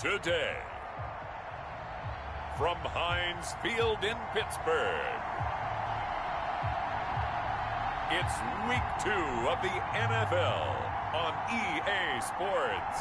today. From Heinz Field in Pittsburgh, it's Week 2 of the NFL on EA Sports.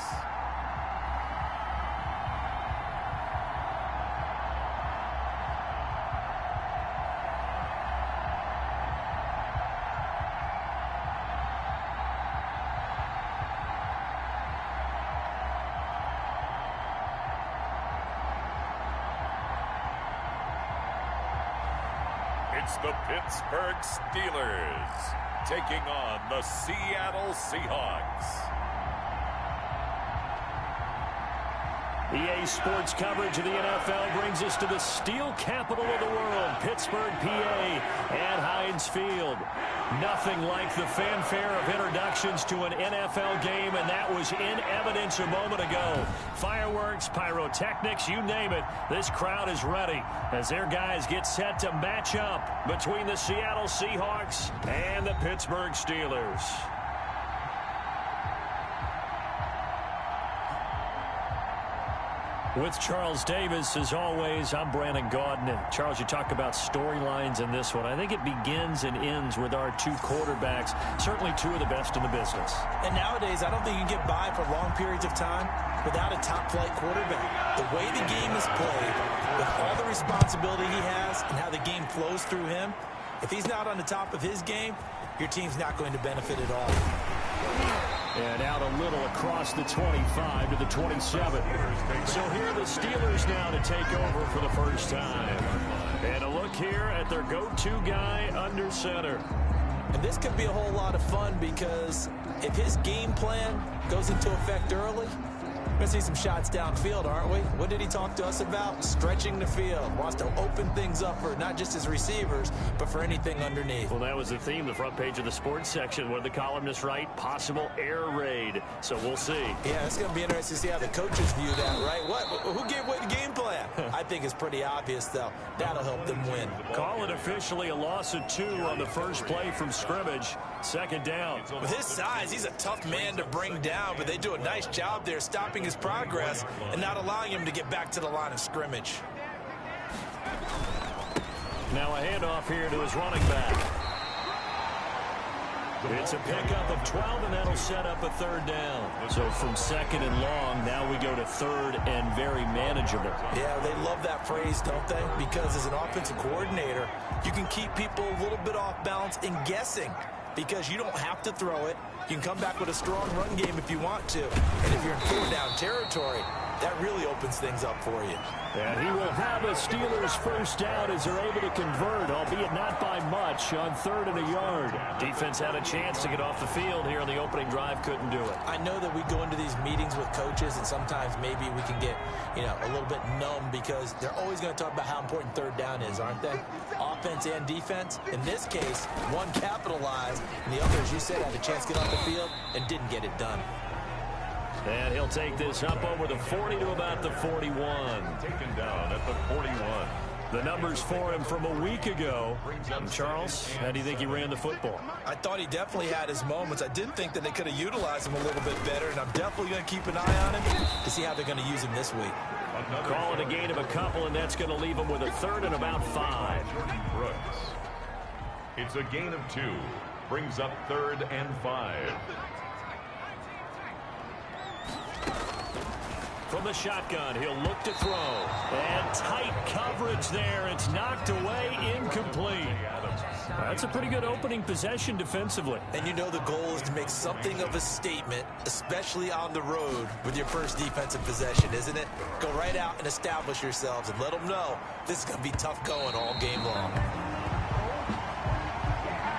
It's the Pittsburgh Steelers taking on the Seattle Seahawks. EA Sports coverage of the NFL brings us to the steel capital of the world, Pittsburgh, PA, and Heinz Field. Nothing like the fanfare of introductions to an NFL game, and that was in evidence a moment ago. Fireworks, pyrotechnics, you name it, this crowd is ready as their guys get set to match up between the Seattle Seahawks and the Pittsburgh Steelers. With Charles Davis, as always, I'm Brandon Gaudin. And Charles, you talk about storylines in this one. I think it begins and ends with our two quarterbacks, certainly two of the best in the business. And nowadays, I don't think you can get by for long periods of time without a top-flight quarterback. The way the game is played, with all the responsibility he has and how the game flows through him, if he's not on the top of his game, your team's not going to benefit at all. And out a little across the 25 to the 27. So here are the Steelers now to take over for the first time. And a look here at their go-to guy under center. And this could be a whole lot of fun because if his game plan goes into effect early, we're going to see some shots downfield, aren't we? What did he talk to us about? Stretching the field. Wants to open things up for not just his receivers, but for anything underneath. Well, that was the theme, the front page of the sports section. What did the columnists write? Possible air raid. So we'll see. Yeah, it's going to be interesting to see how the coaches view that, right? Who gave away the game plan? I think it's pretty obvious, though. That'll help them win. Call it officially a loss of 2 on the first play from scrimmage. Second down. With his size, he's a tough man to bring down, but they do a nice job there stopping his progress and not allowing him to get back to the line of scrimmage. Now a handoff here to his running back. It's a pickup of 12, and that'll set up a third down. So from second and long, now we go to third and very manageable. Yeah, they love that phrase, don't they? Because as an offensive coordinator, you can keep people a little bit off balance and guessing because you don't have to throw it. You can come back with a strong run game if you want to. And if you're in 4-down territory, that really opens things up for you. And he will have a Steelers first down as they're able to convert, albeit not by much, on 3rd and a yard. Defense had a chance to get off the field here on the opening drive, couldn't do it. I know that we go into these meetings with coaches, and sometimes maybe we can get, a little bit numb because they're always going to talk about how important 3rd down is, aren't they? Offense and defense. In this case, one capitalized, and the other, as you said, had a chance to get off the field and didn't get it done. And he'll take this up over the 40 to about the 41. Taken down at the 41. The numbers for him from a week ago. Charles, how do you think he ran the football? I thought he definitely had his moments. I did think that they could have utilized him a little bit better, and I'm definitely going to keep an eye on him to see how they're going to use him this week. Call it a gain of a couple, and that's going to leave him with a 3rd and about 5. It's a gain of 2. Brings up 3rd and 5. From the shotgun, he'll look to throw. And tight coverage there. It's knocked away, incomplete. That's a pretty good opening possession defensively. And you know the goal is to make something of a statement, especially on the road with your first defensive possession, isn't it? Go right out and establish yourselves and let them know this is going to be tough going all game long.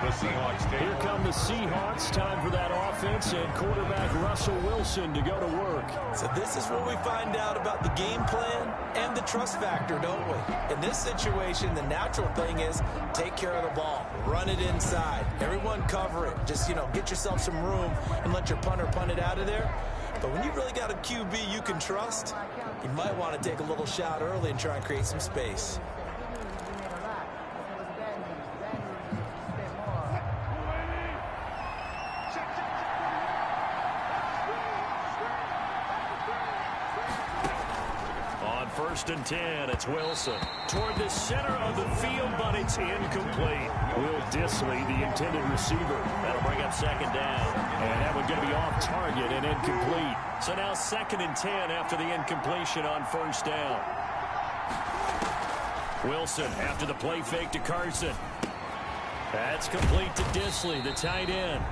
The Seahawks take. Here come the Seahawks. Time for that offense and quarterback Russell Wilson to go to work. So this is where we find out about the game plan and the trust factor, don't we? In this situation, the natural thing is take care of the ball. Run it inside. Everyone cover it. Just, get yourself some room and let your punter punt it out of there. But when you really got a QB you can trust, you might want to take a little shot early and try and create some space. first and 10. It's Wilson toward the center of the field, but it's incomplete. Will Dissly, the intended receiver. That'll bring up second down. And that one's going to be off target and incomplete. So now second and 10 after the incompletion on first down. Wilson after the play fake to Carson. That's complete to Dissly, the tight end.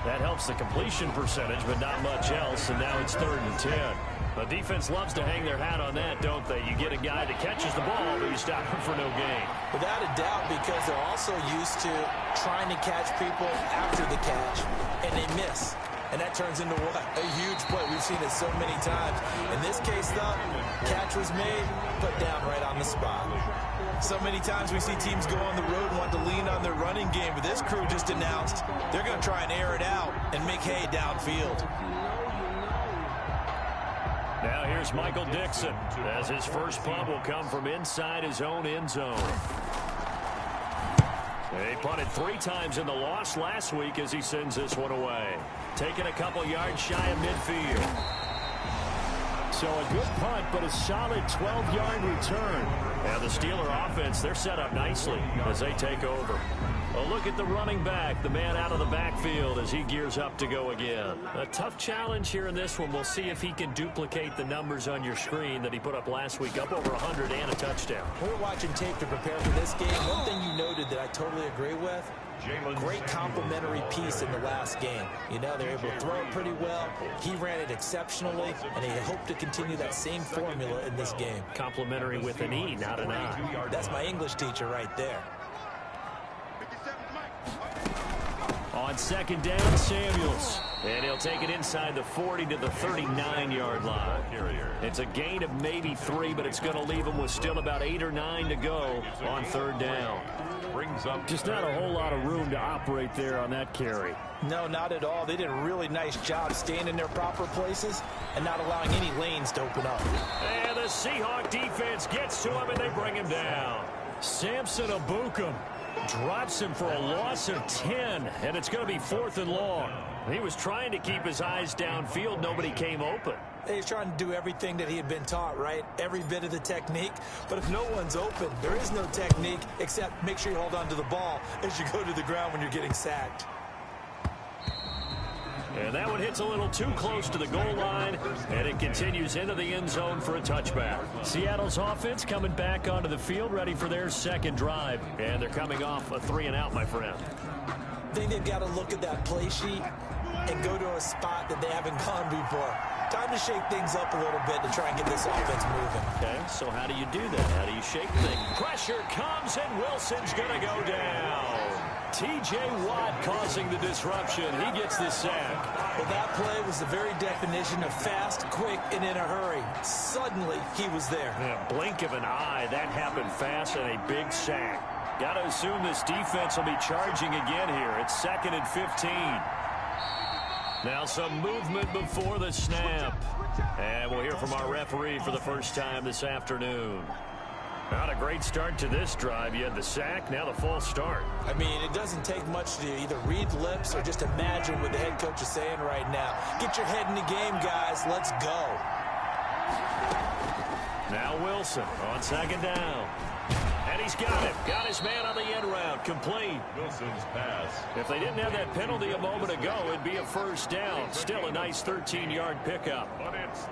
That helps the completion percentage, but not much else, and now it's third and 10. The defense loves to hang their hat on that, don't they? You get a guy that catches the ball, but you stop him for no gain. Without a doubt, because they're also used to trying to catch people after the catch, and they miss. And that turns into what? A huge play. We've seen it so many times. In this case, though, catch was made, put down right on the spot. So many times we see teams go on the road and want to lean on their running game, but this crew just announced they're going to try and air it out and make hay downfield. Now here's Michael Dixon, as his first punt will come from inside his own end zone. They punted 3 times in the loss last week as he sends this one away. Taking a couple yards shy of midfield. So a good punt, but a solid 12-yard return. And the Steeler offense, they're set up nicely as they take over. A look at the running back, the man out of the backfield as he gears up to go again. A tough challenge here in this one. We'll see if he can duplicate the numbers on your screen that he put up last week, up over 100 and a touchdown. We're watching tape to prepare for this game. One thing you noted that I totally agree with, great complimentary piece in the last game. You know, they're able to throw it pretty well. He ran it exceptionally, and he hoped to continue that same formula in this game. Complimentary with an E, not an I. That's my English teacher right there. On second down, Samuels. And he'll take it inside the 40 to the 39-yard line. It's a gain of maybe 3, but it's going to leave him with still about 8 or 9 to go on third down. Brings up just not a whole lot of room to operate there on that carry. No, not at all. They did a really nice job staying in their proper places and not allowing any lanes to open up. And the Seahawk defense gets to him, and they bring him down. Samson Abukum drops him for a loss of 10, and it's going to be 4th and long. He was trying to keep his eyes downfield. Nobody came open. He's trying to do everything that he had been taught, right? Every bit of the technique. But if no one's open, there is no technique except make sure you hold on to the ball as you go to the ground when you're getting sacked. And that one hits a little too close to the goal line, and it continues into the end zone for a touchback. Seattle's offense coming back onto the field, ready for their second drive. And they're coming off a 3-and-out, my friend. I think they've got to look at that play sheet and go to a spot that they haven't gone before. Time to shake things up a little bit to try and get this offense moving. Okay, so how do you do that? How do you shake things? Pressure comes, and Wilson's going to go down. T.J. Watt causing the disruption. He gets the sack. Well, that play was the very definition of fast, quick, and in a hurry. Suddenly, he was there. Yeah, blink of an eye. That happened fast and a big sack. Got to assume this defense will be charging again here. It's 2nd and 15. Now some movement before the snap. And we'll hear from our referee for the first time this afternoon. Not a great start to this drive. You had the sack, now the false start. I mean, it doesn't take much to either read lips or just imagine what the head coach is saying right now. Get your head in the game, guys. Let's go. Now Wilson on second down. And he's got it. Got his man on the end route. Complete. Wilson's pass. If they didn't have that penalty a moment ago, it'd be a first down. Still a nice 13-yard pickup.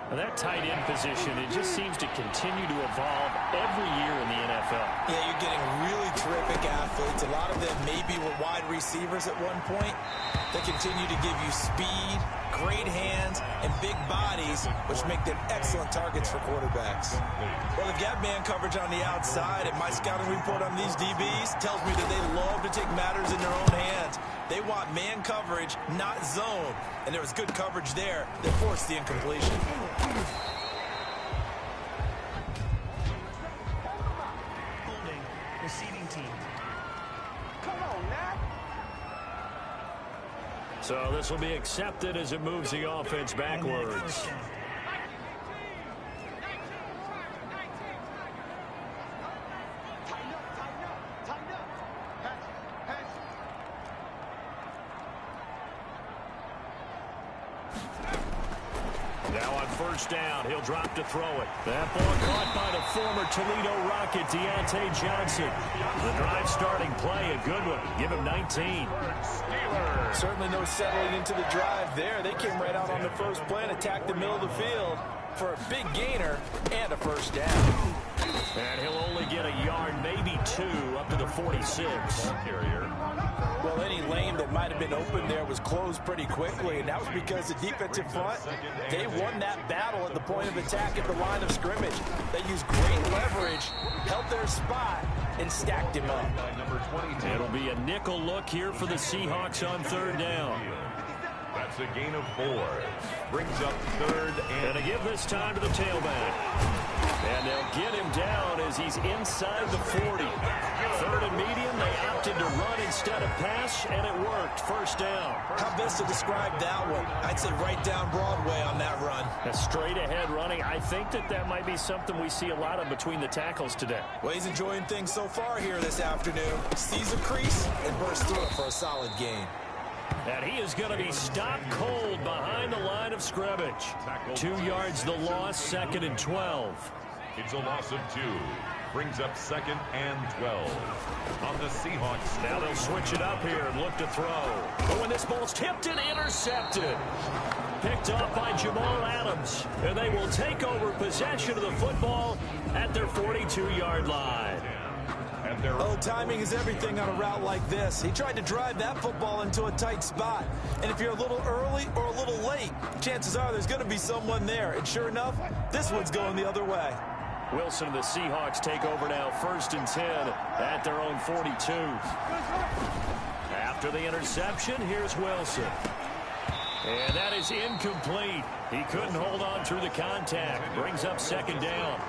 And that tight end position, it just seems to continue to evolve every year in the NFL. Yeah, you're getting really terrific athletes. A lot of them maybe were wide receivers at one point. They continue to give you speed, great hands, and big bodies, which make them excellent targets for quarterbacks. Well, they've got man coverage on the outside, and my scouting report on these DBs tells me that they love to take matters in their own hands. They want man coverage, not zone. And there was good coverage there that forced the incompletion. Holding, receiving team. Come on, Matt. So this will be accepted as it moves the offense backwards. Now on On first down, he'll drop to throw it. That ball caught by the former Toledo Rocket, Deontay Johnson. The drive starting play, a good one. Give him 19. Certainly no settling into the drive there. They came right out on the first play and attacked the middle of the field for a big gainer and a first down. And he'll only get a yard, maybe 2, up to the 46. Well, any lane that might have been open there was closed pretty quickly, and that was because the defensive front, they won that battle at the point of attack at the line of scrimmage. They used great leverage, held their spot, and stacked him up. It'll be a nickel look here for the Seahawks on third down. That's a gain of 4. Brings up third and to give this time to the tailback. And they'll get him down as he's inside the 40. Third and medium, they opted to run instead of pass, and it worked. First down. How best to describe that one? I'd say right down Broadway on that run. A straight ahead running. I think that might be something we see a lot of between the tackles today. Well, he's enjoying things so far here this afternoon. Sees a crease and bursts through it for a solid gain. And he is going to be stopped cold behind the line of scrimmage. 2 yards the loss, 2nd and 12. It's a loss of 2. Brings up 2nd and 12. On the Seahawks. Now they'll switch it up here and look to throw. But when this ball's tipped and intercepted. Picked off by Jamal Adams. And they will take over possession of the football at their 42-yard line. Oh, timing is everything on a route like this. He tried to drive that football into a tight spot. And if you're a little early or a little late, chances are there's going to be someone there. And sure enough, this one's going the other way. Wilson and the Seahawks take over now, 1st and 10 at their own 42. After the interception, here's Wilson. And that is incomplete. He couldn't hold on through the contact. Brings up 2nd down.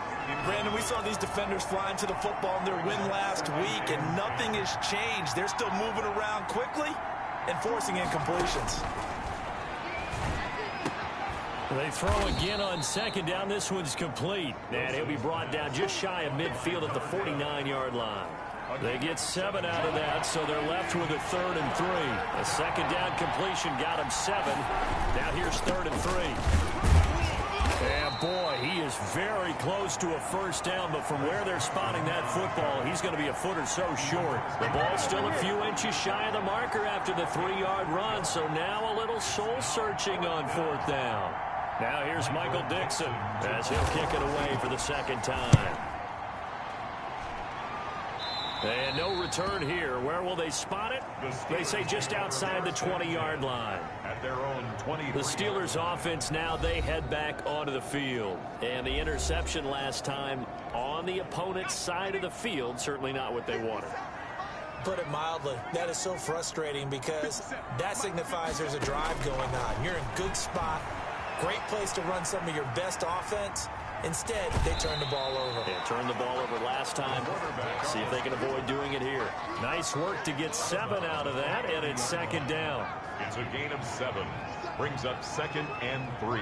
Brandon, we saw these defenders flying to the football in their win last week, and nothing has changed. They're still moving around quickly and forcing incompletions. They throw again on 2nd down. This one's complete. And he'll be brought down just shy of midfield at the 49-yard line. They get 7 out of that, so they're left with a 3rd and 3. A 2nd down completion got him 7. Now here's 3rd and 3. And boy, he is very close to a first down, but from where they're spotting that football, he's going to be a foot or so short. The ball's still a few inches shy of the marker after the 3-yard run, so now a little soul-searching on 4th down. Now here's Michael Dixon as he'll kick it away for the 2nd time. And no return here. Where will they spot it? They say just outside the 20-yard line. At their own 20. The Steelers offense now, they head back onto the field. And the interception last time on the opponent's side of the field, certainly not what they wanted. Put it mildly, that is so frustrating because that signifies there's a drive going on. You're in a good spot, great place to run some of your best offense. Instead, they turn the ball over. They turned the ball over last time. See if they can avoid doing it here. Nice work to get 7 out of that, and it's 2nd down. It's a gain of 7. Brings up 2nd and 3.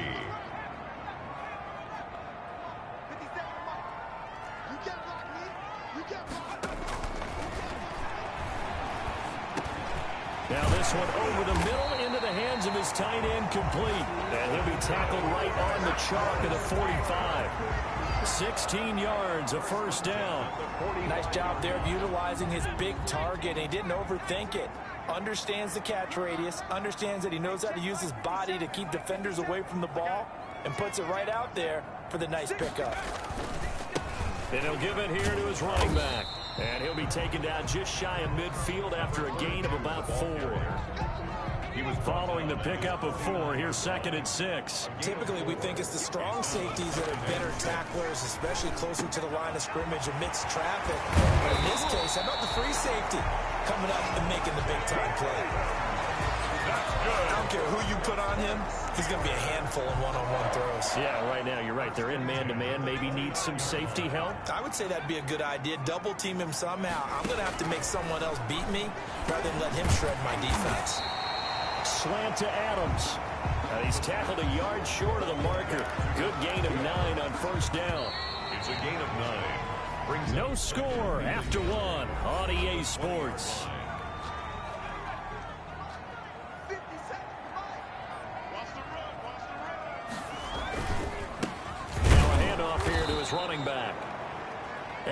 Now this one over the middle into the hands of his tight end, complete. And he'll be tackled right on the chalk of the 45. 16 yards, a first down. Nice job there of utilizing his big target. He didn't overthink it. Understands the catch radius, understands that he knows how to use his body to keep defenders away from the ball, and puts it right out there for the nice pickup. And he'll give it here to his running back. And he'll be taken down just shy of midfield after a gain of about 4. He was following the pickup of 4. Here's 2nd and 6. Typically, we think it's the strong safeties that are better tacklers, especially closer to the line of scrimmage amidst traffic. But in this case, how about the free safety coming up and making the big-time play? I don't care who you put on him, he's going to be a handful in one-on-one throws. Yeah, right now, you're right. They're in man-to-man. Maybe needs some safety help. I would say that'd be a good idea. Double-team him somehow. I'm going to have to make someone else beat me rather than let him shred my defense. Slant to Adams. He's tackled a yard short of the marker. Good gain of 9 on first down. It's a gain of 9. Brings no score after 1 on EA Sports.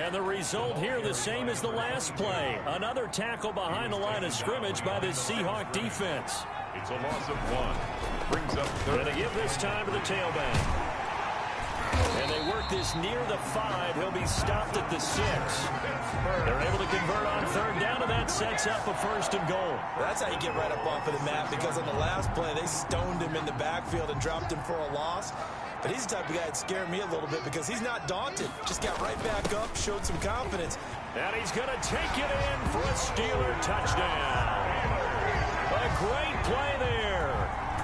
And the result here the same as the last play. Another tackle behind the line of scrimmage by the Seahawk defense. It's a loss of 1. Brings up third. And they give this time to the tailback. And they work this near the 5. He'll be stopped at the 6. They're able to convert on third down, and that sets up a 1st and goal. That's how you get right up off of the mat, because on the last play, they stoned him in the backfield and dropped him for a loss. But he's the type of guy that scared me a little bit because he's not daunted. Just got right back up, showed some confidence. And he's going to take it in for a Steeler touchdown. A great play there.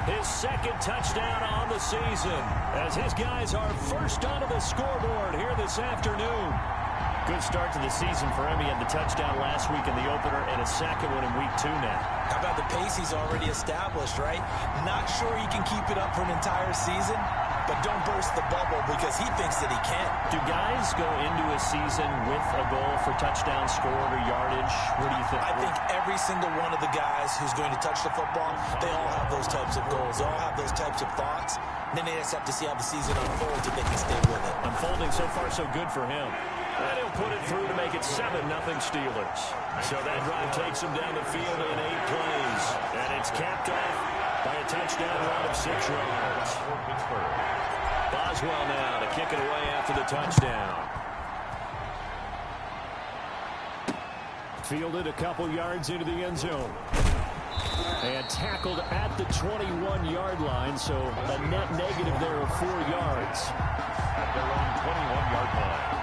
His 2nd touchdown on the season as his guys are first onto the scoreboard here this afternoon. Good start to the season for him. He had the touchdown last week in the opener and a 2nd one in week 2 now. How about the pace he's already established, right? Not sure he can keep it up for an entire season, but don't burst the bubble because he thinks that he can. Do guys go into a season with a goal for touchdown scored or yardage? What do you think? I think every single one of the guys who's going to touch the football, they all have those types of goals. They all have those types of thoughts. And then they just have to see how the season unfolds if they can stay with it. Unfolding so far so good for him. And he'll put it through to make it 7-0 Steelers. So that drive takes him down the field in 8 plays. And it's capped off by a touchdown run of 6 yards. Boswell now to kick it away after the touchdown. Fielded a couple yards into the end zone. And tackled at the 21-yard line, so a net negative there of 4 yards. At their own 21-yard line.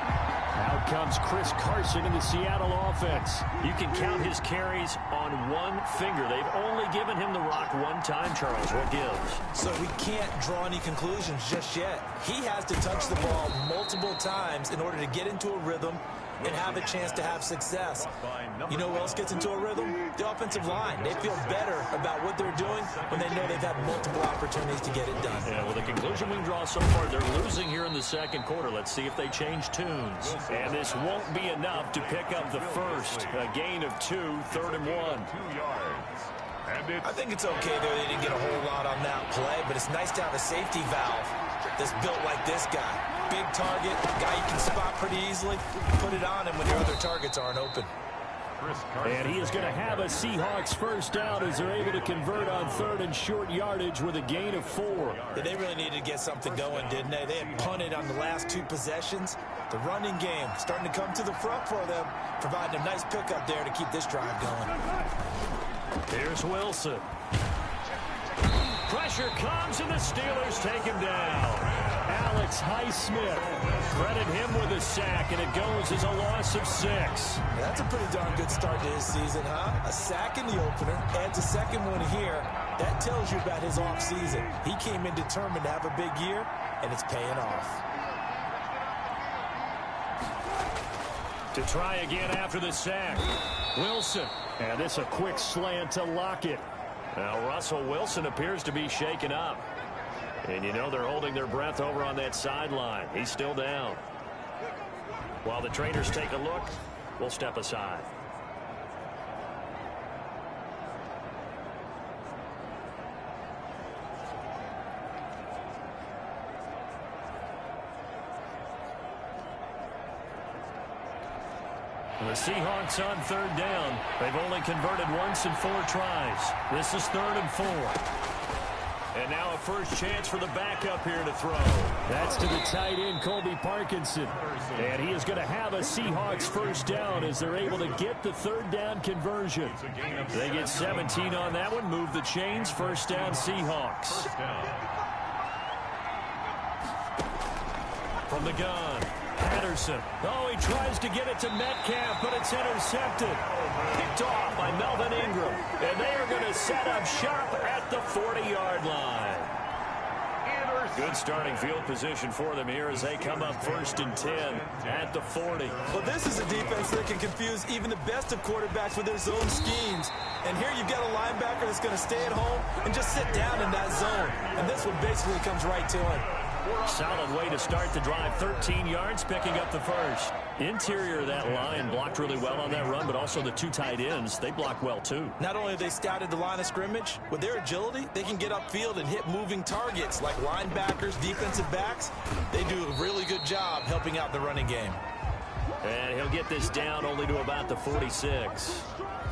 Out comes Chris Carson in the Seattle offense. You can count his carries on one finger. They've only given him the rock one time, Charles. What gives? So we can't draw any conclusions just yet. He has to touch the ball multiple times in order to get into a rhythm and have a chance to have success. You know who else gets into a rhythm? The offensive line. They feel better about what they're doing when they know they've had multiple opportunities to get it done. Yeah, well, the conclusion we can draw so far, they're losing here in the 2nd quarter. Let's see if they change tunes. And this won't be enough to pick up the first. A gain of 2, 3rd and 1. 2 yards. I think it's okay there. They didn't get a whole lot on that play, but it's nice to have a safety valve that's built like this guy. Big target, guy you can spot pretty easily. Put it on him when your other targets aren't open. And he is going to have a Seahawks 1st down as they're able to convert on 3rd and short yardage with a gain of 4. Yeah, they really needed to get something going, didn't they? They had punted on the last 2 possessions. The running game starting to come to the front for them, providing a nice pickup there to keep this drive going. Here's Wilson. Pressure comes, and the Steelers take him down. Alex Highsmith, credit him with a sack, and it goes as a loss of 6. That's a pretty darn good start to his season, huh? A sack in the opener, adds a 2nd one here. That tells you about his offseason. He came in determined to have a big year, and it's paying off. To try again after the sack. Wilson, and this a quick slant to Lockett. Now Russell Wilson appears to be shaken up. And you know they're holding their breath over on that sideline. He's still down. While the trainers take a look, we'll step aside. The Seahawks on 3rd down. They've only converted once in 4 tries. This is 3rd and 4. And now a first chance for the backup here to throw. That's to the tight end, Colby Parkinson. And he is going to have a Seahawks 1st down as they're able to get the 3rd down conversion. They get 17 on that one, move the chains, 1st down Seahawks. From the gun. Patterson. Oh, he tries to get it to Metcalf, but it's intercepted. Picked off by Melvin Ingram. And they are going to set up shop at the 40-yard line. Good starting field position for them here as they come up 1st and 10 at the 40. Well, this is a defense that can confuse even the best of quarterbacks with their zone schemes. And here you've got a linebacker that's going to stay at home and just sit down in that zone. And this one basically comes right to him. Solid way to start the drive. 13 yards, picking up the first. Interior of that line blocked really well on that run, but also the 2 tight ends, they block well too. Not only have they scouted the line of scrimmage, with their agility, they can get upfield and hit moving targets like linebackers, defensive backs. They do a really good job helping out the running game. And he'll get this down only to about the 46.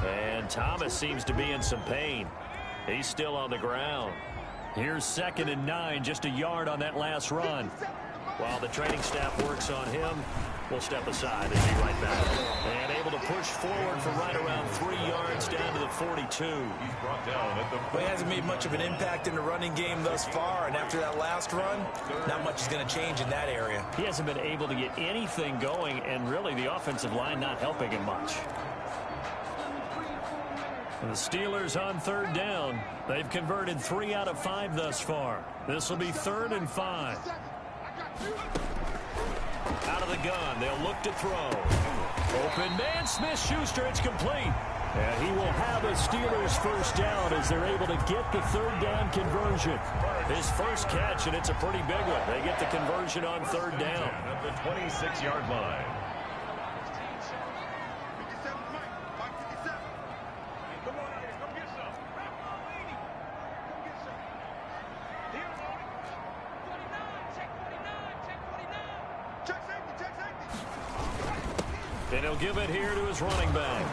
And Thomas seems to be in some pain. He's still on the ground. Here's 2nd and 9, just a yard on that last run. While the training staff works on him, we'll step aside and be right back. And able to push forward for right around 3 yards down to the 42. He's brought down at the... Well, he hasn't made much of an impact in the running game thus far, and after that last run, not much is going to change in that area. He hasn't been able to get anything going, and really the offensive line not helping him much. And the Steelers on 3rd down. They've converted 3 out of 5 thus far. This will be 3rd and 5. Out of the gun, they'll look to throw. Open man, Smith-Schuster, it's complete. And he will have a Steelers first down as they're able to get the 3rd down conversion. His first catch, and it's a pretty big one. They get the conversion on 3rd down. At the 26-yard line. And he'll give it here to his running back.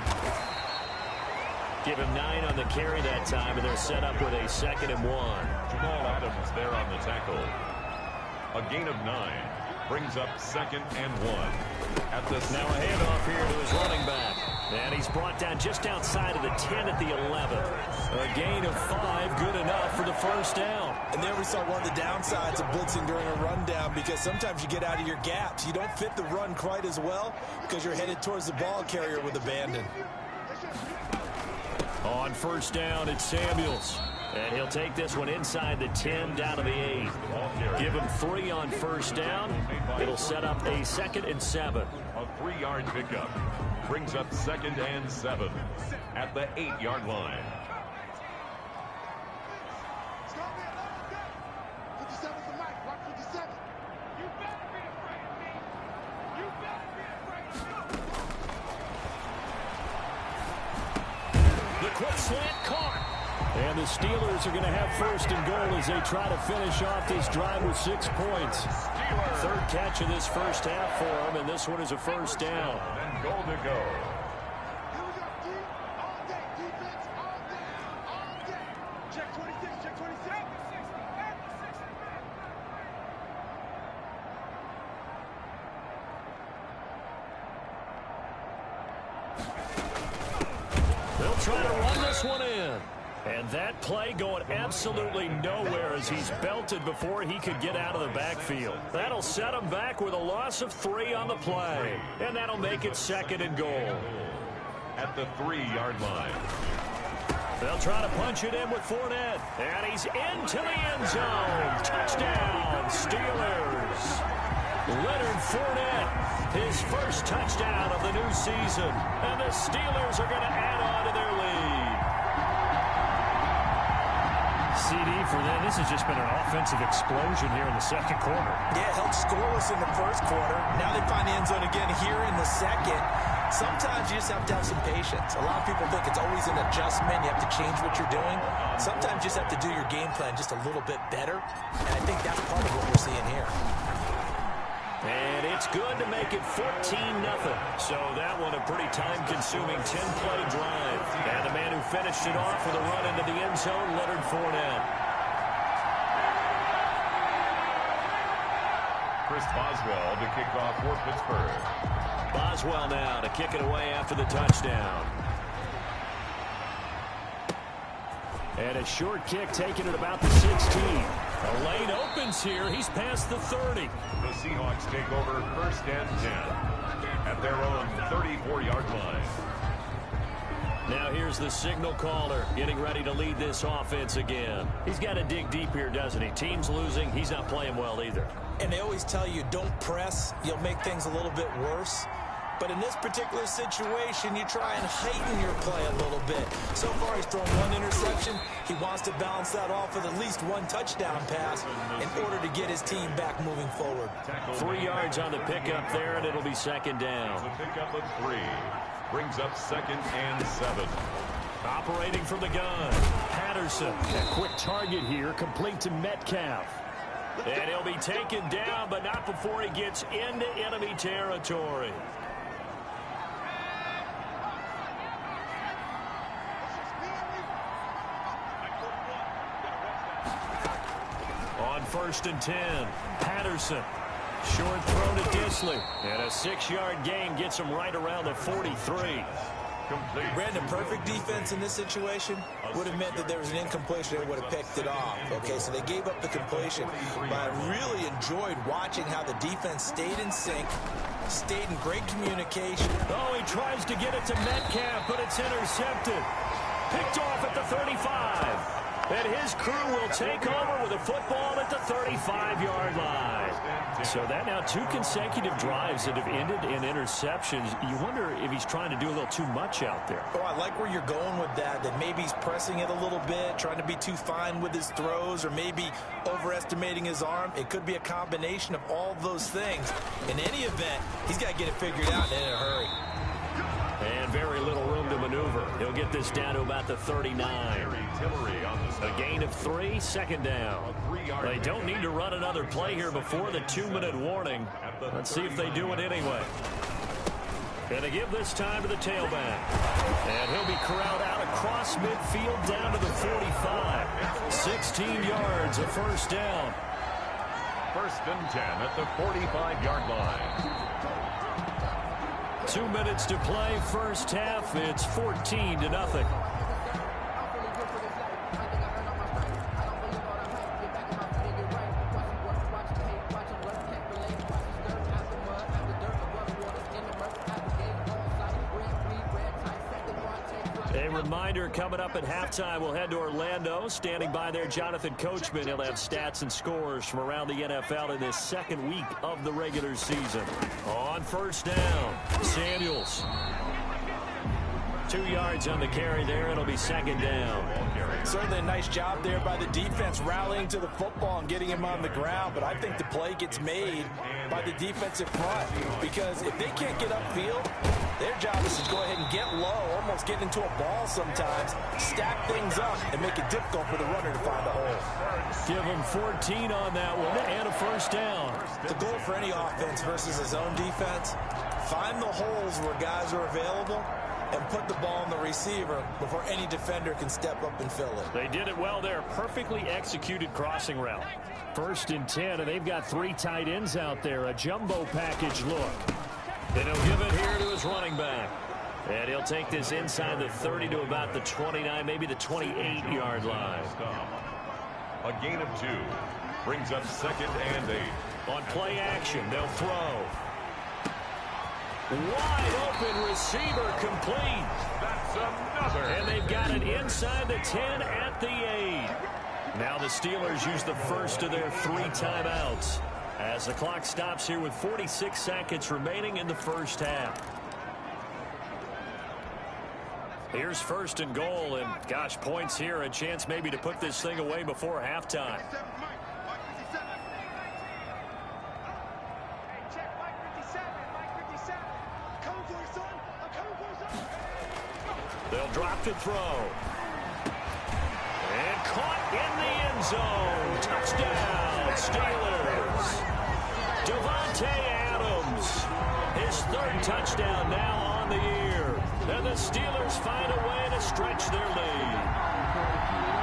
Give him 9 on the carry that time, and they're set up with a 2nd and 1. Jamal Adams there on the tackle. A gain of 9 brings up 2nd and 1. At the now a handoff here to his running back. And he's brought down just outside of the 10 at the 11. A gain of 5, good enough for the first down. And there we saw one of the downsides of blitzing during a rundown, because sometimes you get out of your gaps. You don't fit the run quite as well because you're headed towards the ball carrier with abandon. On first down, it's Samuels. And he'll take this one inside the 10 down to the 8. Give him 3 on first down. It'll set up a 2nd and 7. A 3-yard pickup brings up 2nd and 7 at the 8-yard line. The quick slant caught. And the Steelers are going to have 1st and goal as they try to finish off this drive with 6 points. 3rd catch of this first half for them, and this one is a first down. And goal to go. Check 26, check 27. They'll try to run this one in. And that play going absolutely nowhere as he's belted before he could get out of the backfield. That'll set him back with a loss of 3 on the play. And that'll make it 2nd and goal. At the 3-yard line. They'll try to punch it in with Fournette. And he's into the end zone. Touchdown, Steelers. Leonard Fournette, his first touchdown of the new season. And the Steelers are going to add on to their lead. CD for them. This has just been an offensive explosion here in the 2nd quarter. Yeah, held scoreless in the 1st quarter. Now they find the end zone again here in the 2nd. Sometimes you just have to have some patience. A lot of people think it's always an adjustment. You have to change what you're doing. Sometimes you just have to do your game plan just a little bit better. And I think that's part of what we're seeing here. And it's good to make it 14-0. So that one a pretty time-consuming 10-play drive. And the man who finished it off with a run into the end zone, Leonard Fournette. Chris Boswell to kick off for Pittsburgh. Boswell now to kick it away after the touchdown. And a short kick taken at about the 16. A lane opens here. He's past the 30. The Seahawks take over 1st and 10 at their own 34-yard line. Now here's the signal caller getting ready to lead this offense again. He's got to dig deep here, doesn't he? Team's losing. He's not playing well either. And they always tell you, don't press. You'll make things a little bit worse. But in this particular situation, you try and heighten your play a little bit. So far, he's thrown 1 interception. He wants to balance that off with at least 1 touchdown pass in order to get his team back moving forward. 3 yards on the pickup there, and it'll be 2nd down. The pickup of 3 brings up 2nd and 7. Operating from the gun, Patterson. A quick target here, complete to Metcalf. And he'll be taken down, but not before he gets into enemy territory. on 1st and 10. Patterson. Short throw to Disley. And a 6-yard gain gets him right around the 43. Brandon, perfect defense in this situation would have meant that there was an incompletion. They would have picked it off. Okay, so they gave up the completion. But I really enjoyed watching how the defense stayed in sync, stayed in great communication. Oh, he tries to get it to Metcalf, but it's intercepted. Picked off at the 35. And his crew will take over with a football at the 35-yard line. So that now 2 consecutive drives that have ended in interceptions. You wonder if he's trying to do a little too much out there. Oh, I like where you're going with that maybe he's pressing it a little bit, trying to be too fine with his throws, or maybe overestimating his arm. It could be a combination of all those things. In any event, he's got to get it figured out in a hurry. And very little room to maneuver. He'll get this down to about the 39. A gain of 3, 2nd down. They don't need to run another play here before the 2-minute warning. Let's see if they do it anyway. And they give this time to the tailback. And he'll be corralled out across midfield down to the 45. 16 yards, a 1st down. 1st and 10 at the 45-yard line. 2 minutes to play, 1st half. It's 14-0. A reminder, coming up at halftime, we'll head to Orlando. Standing by there, Jonathan Coachman. He'll have stats and scores from around the NFL in this 2nd week of the regular season. On 1st down, Samuels. 2 yards on the carry there. It'll be 2nd down. Certainly a nice job there by the defense rallying to the football and getting him on the ground. But I think the play gets made by the defensive front, because if they can't get upfield, their job is to go ahead and get low, almost get into a ball sometimes, stack things up, and make it difficult for the runner to find a hole. Give him 14 on that one and a 1st down. The goal for any offense versus his own defense, find the holes where guys are available and put the ball on the receiver before any defender can step up and fill it. They did it well there. Perfectly executed crossing route. 1st and 10, and they've got 3 tight ends out there. A jumbo package look. Then he'll give it here to his running back. And he'll take this inside the 30 to about the 29, maybe the 28-yard line. A gain of 2 brings up 2nd and 8. On play action, they'll throw. Wide open receiver complete. That's another. And they've got it inside the 10 at the 8. Now the Steelers use the first of their 3 timeouts as the clock stops here with 46 seconds remaining in the 1st half. Here's 1st and goal, and gosh, points here, a chance maybe to put this thing away before halftime. They'll drop to throw. And caught in the end zone. Touchdown, Steelers. Devontae Adams, his 3rd touchdown now on the year. And the Steelers find a way to stretch their lead.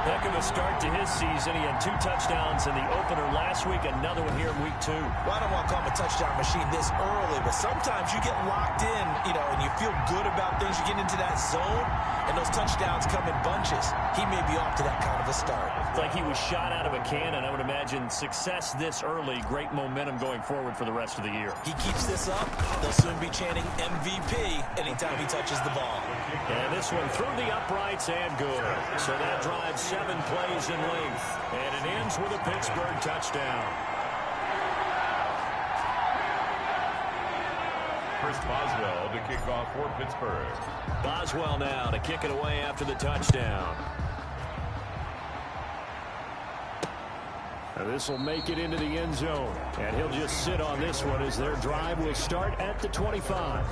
Heck of a start to his season. He had 2 touchdowns in the opener last week, another one here in week 2. Well, I don't want to call him a touchdown machine this early, but sometimes you get locked in, and you feel good about things. You get into that zone, and those touchdowns come in bunches. He may be off to that kind of a start. It's like he was shot out of a cannon. I would imagine success this early, great momentum going forward for the rest of the year. He keeps this up, they'll soon be chanting MVP anytime he touches the ball. And this one through the uprights and good. So that drives 7 plays in length. And it ends with a Pittsburgh touchdown. Chris Boswell to kick off for Pittsburgh. Boswell now to kick it away after the touchdown. This will make it into the end zone. And he'll just sit on this one as their drive will start at the 25.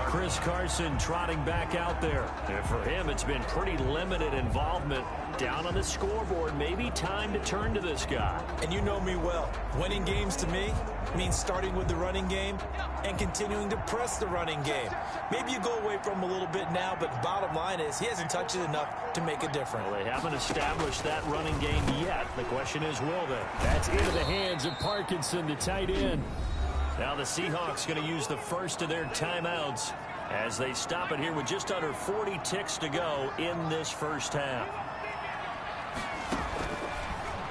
Chris Carson trotting back out there. And for him, it's been pretty limited involvement down on the scoreboard. Maybe time to turn to this guy. And you know me well. Winning games to me means starting with the running game and continuing to press the running game. Maybe you go away from him a little bit now, but bottom line is he hasn't touched it enough to make a difference. Well, they haven't established that running game yet. The question is, will throw then. That's into the hands of Parkinson, the tight end. Now the Seahawks going to use the first of their timeouts as they stop it here with just under 40 ticks to go in this first half.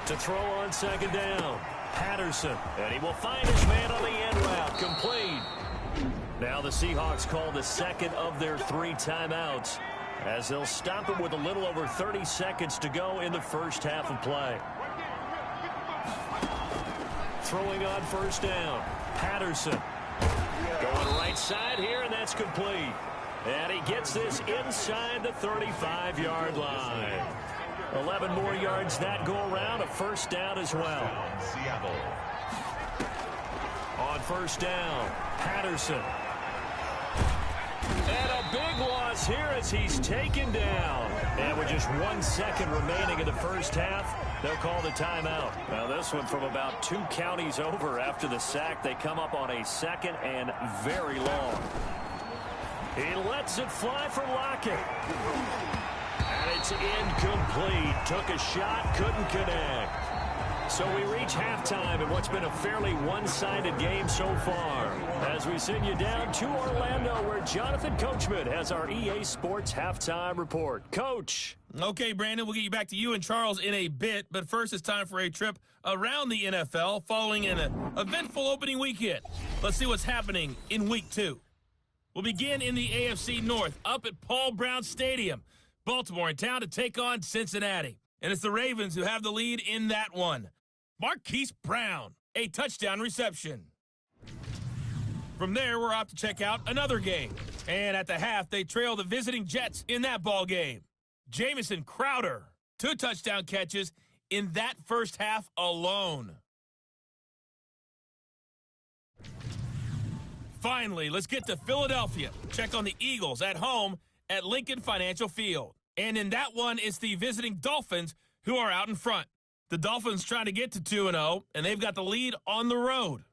To throw on second down, Patterson. And he will find his man on the end route. Complete. Now the Seahawks call the second of their 3 timeouts as they'll stop it with a little over 30 seconds to go in the first half of play. Throwing on first down, Patterson. Going right side here, and that's complete. And he gets this inside the 35-yard line. 11 more yards that go around, a first down as well. Seattle. On first down, Patterson. And a big loss here as he's taken down. And with just 1 second remaining in the first half, they'll call the timeout. Now this one from about 2 counties over after the sack. They come up on a second and very long. He lets it fly for Lockett. And it's incomplete. Took a shot, couldn't connect. So we reach halftime in what's been a fairly one-sided game so far. As we send you down to Orlando, where Jonathan Coachman has our EA Sports Halftime Report. Coach. Okay, Brandon, we'll get you back to you and Charles in a bit. But first, it's time for a trip around the NFL following an eventful opening weekend. Let's see what's happening in Week 2. We'll begin in the AFC North, up at Paul Brown Stadium. Baltimore in town to take on Cincinnati. And it's the Ravens who have the lead in that one. Marquise Brown, a touchdown reception. From there, we're off to check out another game. And at the half, they trail the visiting Jets in that ball game. Jamison Crowder, 2 touchdown catches in that first half alone. Finally, let's get to Philadelphia. Check on the Eagles at home at Lincoln Financial Field. And in that one, it's the visiting Dolphins who are out in front. The Dolphins trying to get to 2-0, and they've got the lead on the road.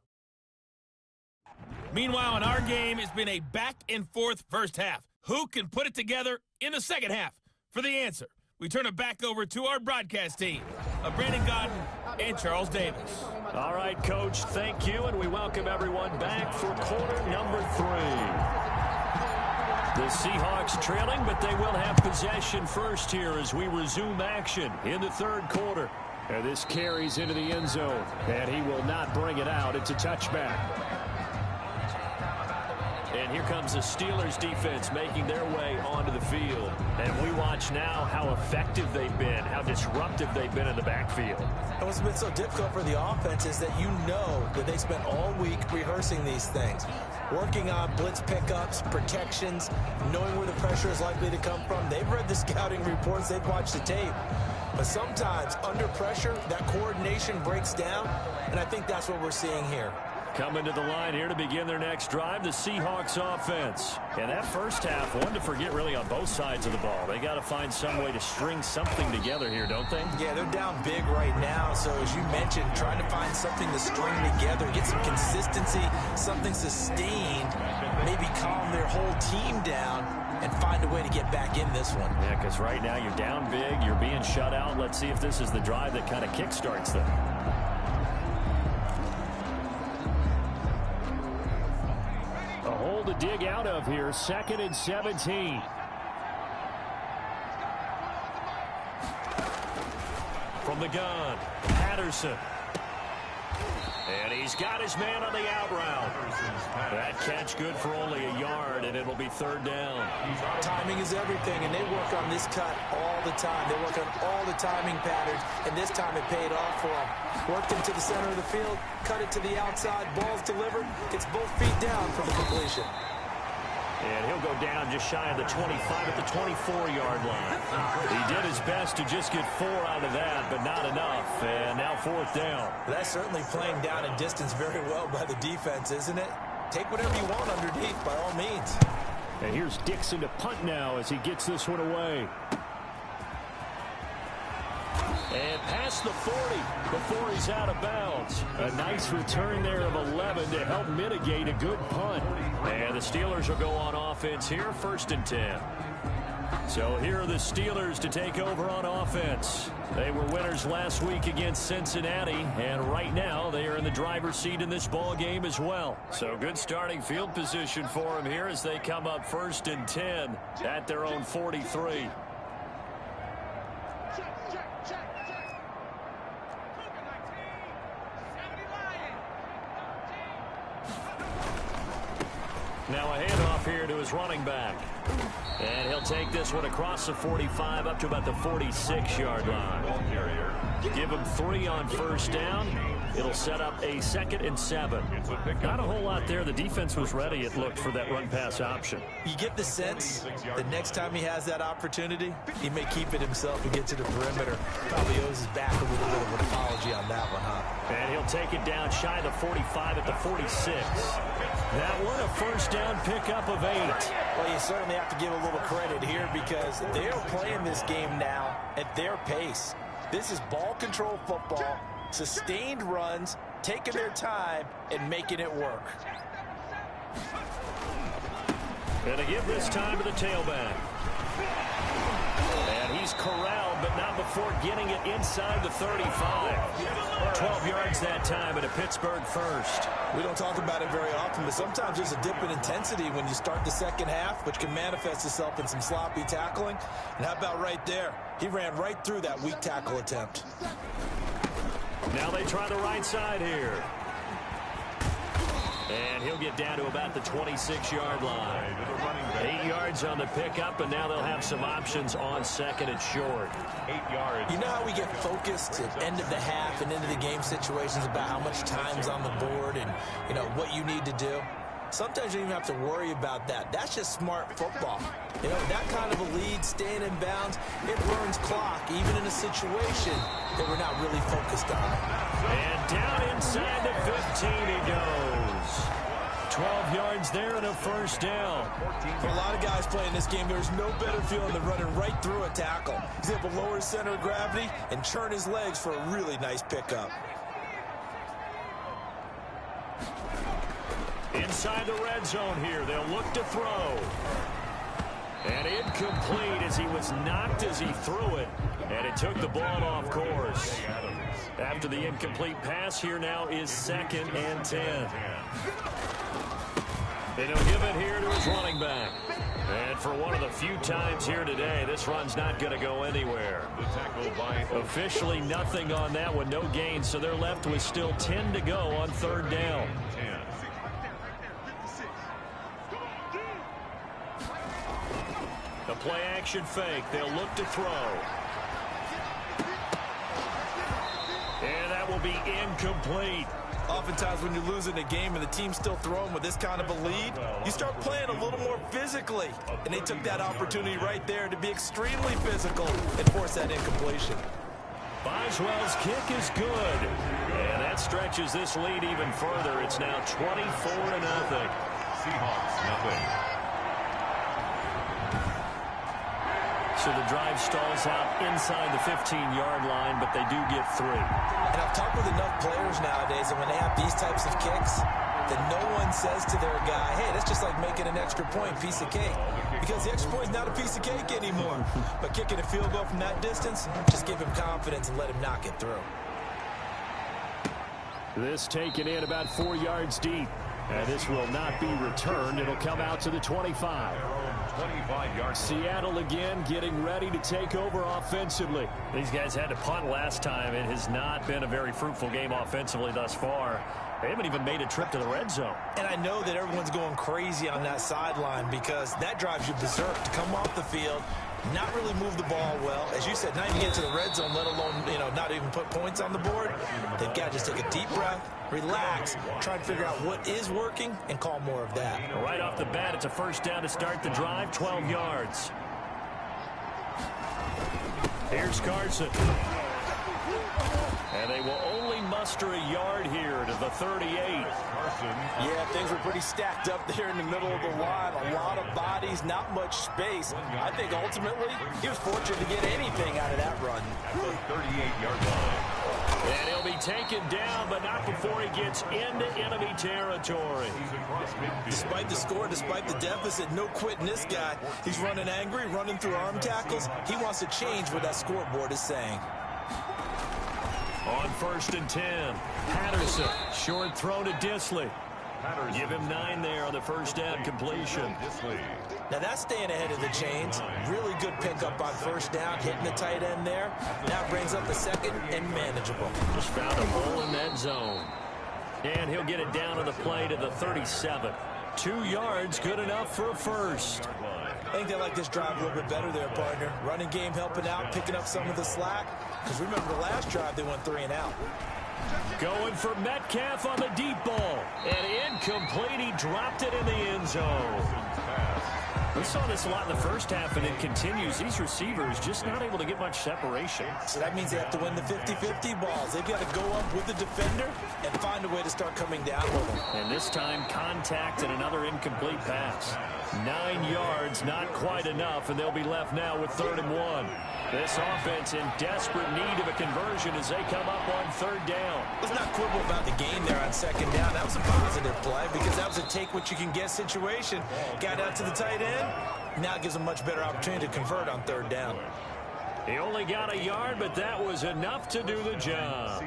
Meanwhile, in our game, it's been a back-and-forth first half. Who can put it together in the second half? For the answer, we turn it back over to our broadcast team of Brandon Godden and Charles Davis. All right, Coach, thank you, and we welcome everyone back for quarter number 3. The Seahawks trailing, but they will have possession first here as we resume action in the third quarter. And this carries into the end zone, and he will not bring it out. It's a touchback. And here comes the Steelers defense making their way onto the field. And we watch now how effective they've been, how disruptive they've been in the backfield. And what's been so difficult for the offense is that you know that they spent all week rehearsing these things, working on blitz pickups, protections, knowing where the pressure is likely to come from. They've read the scouting reports. They've watched the tape. But sometimes, under pressure, that coordination breaks down, and I think that's what we're seeing here. Coming to the line here to begin their next drive, the Seahawks offense. And that first half, one to forget really on both sides of the ball. They got to find some way to string something together here, don't they? Yeah, they're down big right now. So as you mentioned, trying to find something to string together, get some consistency, something sustained, maybe calm their whole team down and find a way to get back in this one. Yeah, because right now you're down big, you're being shut out. Let's see if this is the drive that kind of kickstarts them. A hole to dig out of here, 2nd and 17. From the gun, Patterson. And he's got his man on the out route. That catch good for only a yard, and it'll be third down. Timing is everything, and they work on this cut all the time. They work on all the timing patterns, and this time it paid off for them. Worked him to the center of the field, cut it to the outside, ball's delivered. It's both feet down for the completion. And he'll go down just shy of the 25 at the 24-yard line. He did his best to just get 4 out of that, but not enough. And now 4th down. That's certainly playing down in distance very well by the defense, isn't it? Take whatever you want underneath, by all means. And here's Dixon to punt now as he gets this one away. And past the 40 before he's out of bounds. A nice return there of 11 to help mitigate a good punt. And the Steelers will go on offense here, 1st and 10. So here are the Steelers to take over on offense. They were winners last week against Cincinnati, and right now they are in the driver's seat in this ball game as well. So good starting field position for them here as they come up 1st and 10 at their own 43. Now a handoff here to his running back. And he'll take this one across the 45 up to about the 46-yard line. Give him 3 on 1st down. It'll set up a 2nd and 7. Not a whole lot there. The defense was ready, it looked, for that run-pass option. You get the sense that next time he has that opportunity, he may keep it himself and get to the perimeter. Probably owes his back a little bit of an apology on that one, huh? And he'll take it down shy of the 45 at the 46. That one a 1st down pickup of 8. Well, you certainly have to give a little credit here because they're playing this game now at their pace. This is ball control football, sustained runs, taking their time, and making it work. And to give this time to the tailback. And he's corralled, but not before getting it inside the 35. 12 yards that time and a Pittsburgh first. We don't talk about it very often, but sometimes there's a dip in intensity when you start the second half, which can manifest itself in some sloppy tackling. And how about right there? He ran right through that weak tackle attempt. Now they try the right side here. And he'll get down to about the 26-yard line. 8 yards on the pickup, and now they'll have some options on 2nd and short. 8 yards. You know how we get focused at end of the half and into the game situations about how much time's on the board and, you know, what you need to do? Sometimes you don't even have to worry about that. That's just smart football. You know, that kind of a lead, staying in bounds, it burns clock, even in a situation that we're not really focused on. And down inside the 15 he goes. 12 yards there and a 1st down. For a lot of guys playing this game, there's no better feeling than running right through a tackle. He's able to lower his center of gravity and churn his legs for a really nice pickup. Inside the red zone here, they'll look to throw. And incomplete as he was knocked as he threw it. And it took the ball off course. After the incomplete pass, here now is 2nd and 10. And he'll give it here to his running back. And for one of the few times here today, this run's not going to go anywhere. Officially nothing on that one, no gain, so they're left with still 10 to go on 3rd down. The play action fake, they'll look to throw. And that will be incomplete. Oftentimes when you're losing a game and the team's still throwing with this kind of a lead, you start playing a little more physically. And they took that opportunity right there to be extremely physical and force that incompletion. Boswell's kick is good. And that stretches this lead even further. It's now 24-0. Seahawks, nothing. So the drive stalls out inside the 15-yard line, but they do get 3. And I've talked with enough players nowadays, and when they have these types of kicks, then no one says to their guy, hey, that's just like making an extra point, piece of cake. Because the extra point is not a piece of cake anymore. But kicking a field goal from that distance, just give him confidence and let him knock it through. This taken in about 4 yards deep. And this will not be returned. It'll come out to the 25. 25 yards. Seattle again getting ready to take over offensively. These guys had to punt last time. It has not been a very fruitful game offensively thus far. They haven't even made a trip to the red zone. And I know that everyone's going crazy on that sideline because that drives you berserk to come off the field, not really move the ball well. As you said, not even get to the red zone, let alone, not even put points on the board. They've got to just take a deep breath, relax, try to figure out what is working, and call more of that. Right off the bat, it's a 1st down to start the drive, 12 yards. Here's Carson. And they will only muster a yard here to the 38. Yeah, things were pretty stacked up there in the middle of the line. A lot of bodies, not much space. I think ultimately he was fortunate to get anything out of that run. At the 38-yard line. And he'll be taken down, but not before he gets into enemy territory. Despite the score, despite the deficit, no quitting this guy. He's running angry, running through arm tackles. He wants to change what that scoreboard is saying. On 1st and 10, Patterson, short throw to Disley. Give him 9 there on the first down completion. Now that's staying ahead of the chains. Really good pickup on first down, hitting the tight end there. Now brings up a second and manageable. Just found a hole in that zone. And he'll get it down on the play to the 37. 2 yards, good enough for a first. I think they like this drive a little bit better there, partner. Running game helping out, picking up some of the slack. Because remember the last drive, they went 3 and out. Going for Metcalf on the deep ball. And incomplete. He dropped it in the end zone. We saw this a lot in the first half, and it continues. These receivers just not able to get much separation. So that means they have to win the 50-50 balls. They've got to go up with the defender and find a way to start coming down with them. And this time, contact and another incomplete pass. 9 yards, not quite enough, and they'll be left now with 3rd and 1. This offense in desperate need of a conversion as they come up on 3rd down. Let's not quibble about the gain there on 2nd down. That was a positive play because that was a take-what-you-can-get situation. Got out to the tight end. Now it gives them much better opportunity to convert on 3rd down. He only got a yard, but that was enough to do the job.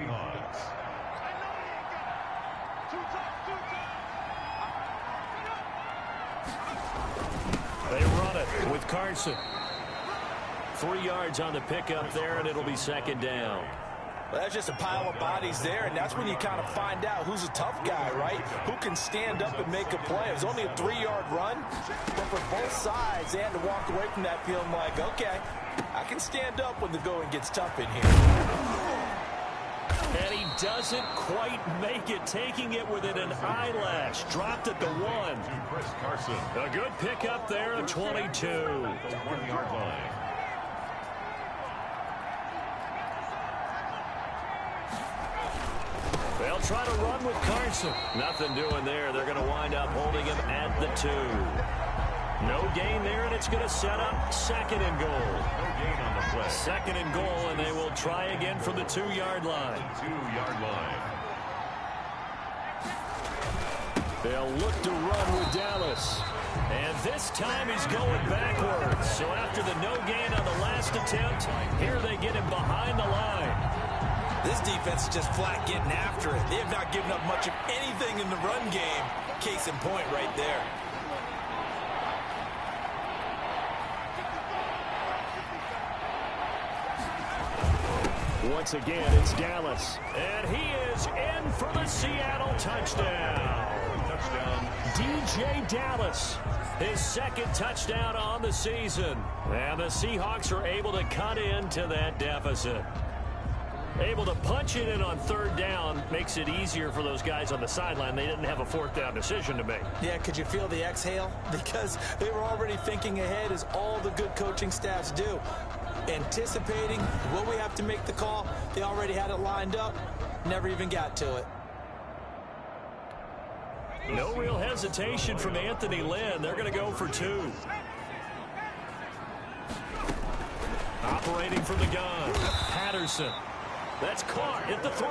They run it with Carson. 3 yards on the pickup there, and it'll be 2nd down. Well, that's just a pile of bodies there, and that's when you kind of find out who's a tough guy, right? Who can stand up and make a play. It was only a 3-yard run, but for both sides, they had to walk away from that feeling like, okay, I can stand up when the going gets tough in here. And he doesn't quite make it, taking it within an eyelash. Dropped at the 1. A good pickup there at 22. 1-yard line. They'll try to run with Carson. Nothing doing there. They're going to wind up holding him at the 2. No gain there, and it's going to set up 2nd and goal. No gain on the play. 2nd and goal, and they will try again from the 2-yard line. 2-yard line. They'll look to run with Dallas. And this time he's going backwards. So after the no gain on the last attempt, here they get him behind the line. This defense is just flat getting after it. They have not given up much of anything in the run game. Case in point right there. Once again, it's Dallas. And he is in for the Seattle touchdown. DJ Dallas, his 2nd touchdown on the season. And the Seahawks are able to cut into that deficit. Able to punch it in on 3rd down makes it easier for those guys on the sideline. They didn't have a 4th down decision to make. Yeah, could you feel the exhale? Because they were already thinking ahead, as all the good coaching staffs do. Anticipating, will we have to make the call? They already had it lined up. Never even got to it. No real hesitation from Anthony Lynn. They're going to go for 2. Operating from the gun, Patterson. That's caught at the 3.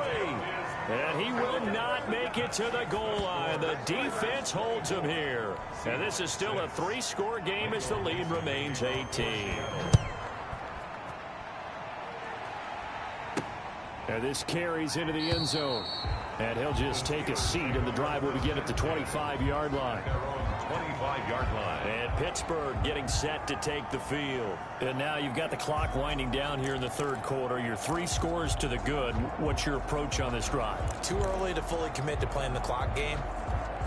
And he will not make it to the goal line. The defense holds him here. And this is still a 3-score game as the lead remains 18. And this carries into the end zone. And he'll just take a seat, and the drive will begin at the 25-yard line. 25-yard line. And Pittsburgh getting set to take the field. And now you've got the clock winding down here in the 3rd quarter. You're 3 scores to the good. What's your approach on this drive? Too early to fully commit to playing the clock game.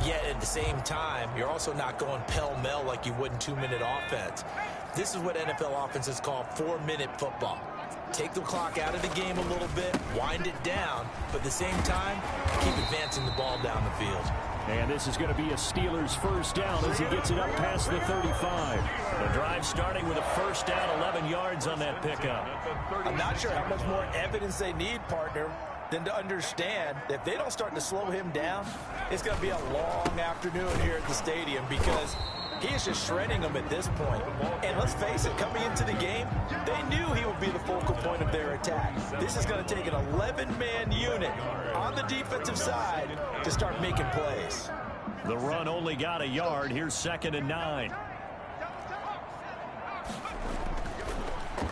Yet at the same time, you're also not going pell-mell like you would in 2-minute offense. This is what NFL offenses call 4-minute football. Take the clock out of the game a little bit, wind it down, but at the same time, keep advancing the ball down the field. And this is going to be a Steelers 1st down as he gets it up past the 35. The drive starting with a 1st down, 11 yards on that pickup. I'm not sure how much more evidence they need, partner, than to understand that if they don't start to slow him down, it's going to be a long afternoon here at the stadium because he is just shredding them at this point. And let's face it, coming into the game, they knew he would be the focal point of their attack. This is going to take an 11-man unit on the defensive side to start making plays. The run only got a yard. Here's 2nd and 9.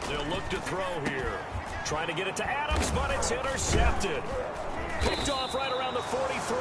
They'll look to throw here. Trying to get it to Adams, but it's intercepted. Picked off right around the 43.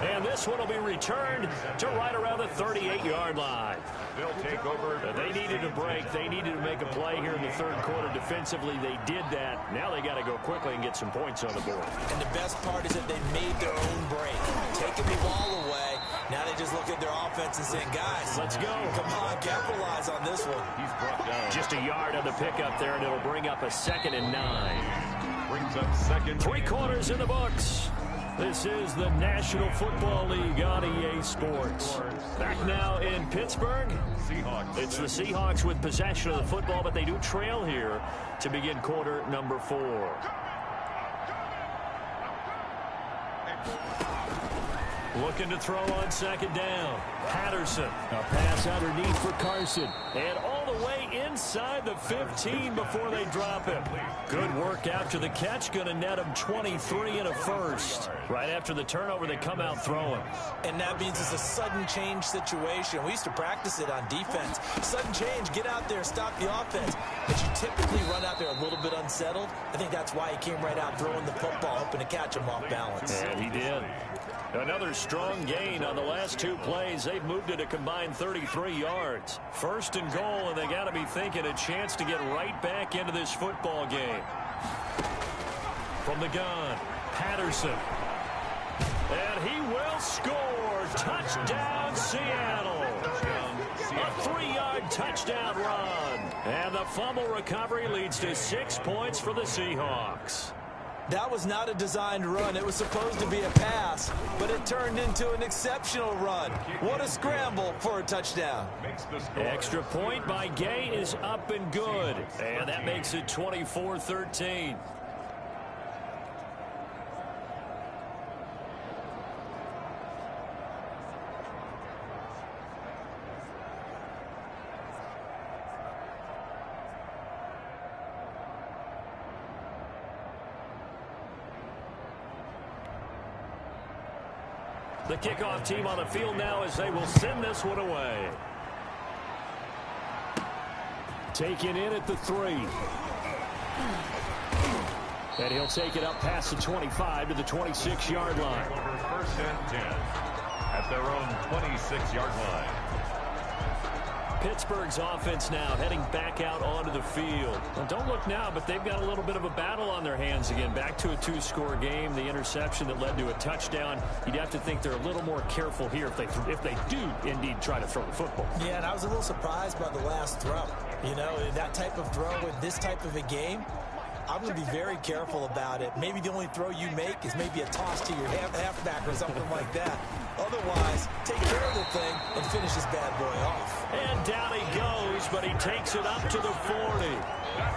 And this one will be returned to right around the 38-yard line. They'll take over. They needed a break. They needed to make a play here in the 3rd quarter. Defensively, they did that. Now they got to go quickly and get some points on the board. And the best part is that they made their own break. Taking the ball away. Now they just look at their offense and saying, guys, let's go. Come on, capitalize on this one. He's brought down. Just a yard on the pickup there, and it'll bring up a 2nd and 9. Brings up 2nd. 3 quarters in the books. This is the National Football League on EA Sports. Back now in Pittsburgh. Seahawks. It's the Seahawks with possession of the football, but they do trail here to begin quarter number 4. Looking to throw on 2nd down. Patterson. A pass underneath for Carson. And all the way inside the 15 before they drop him. Good work after the catch. Going to net him 23 and a first. Right after the turnover, they come out throwing. And that means it's a sudden change situation. We used to practice it on defense. Sudden change, get out there, stop the offense. But you typically run out there a little bit unsettled. I think that's why he came right out throwing the football, hoping to catch him off balance. And he did. Another strong gain on the last 2 plays. They've moved it a combined 33 yards. 1st and goal, and they got to be thinking a chance to get right back into this football game. From the gun, Patterson. And he will score. Touchdown, Seattle. A 3-yard touchdown run. And the fumble recovery leads to 6 points for the Seahawks. That was not a designed run. It was supposed to be a pass, but it turned into an exceptional run. What a scramble for a touchdown. Extra point by Gay is up and good. And that makes it 24-13. The kickoff team on the field now as they will send this one away. Taken in at the 3. And he'll take it up past the 25 to the 26-yard line. Over 1st and 10 at their own 26-yard line. Pittsburgh's offense now heading back out onto the field. Well, don't look now, but they've got a little bit of a battle on their hands again. Back to a 2-score game. The interception that led to a touchdown. You'd have to think they're a little more careful here if they do indeed try to throw the football. Yeah, and I was a little surprised by the last throw. You know, that type of throw in this type of a game, I'm going to be very careful about it. Maybe the only throw you make is maybe a toss to your halfback or something like that. Otherwise, take care of the thing and finish this bad boy off. And down he goes, but he takes it up to the 40.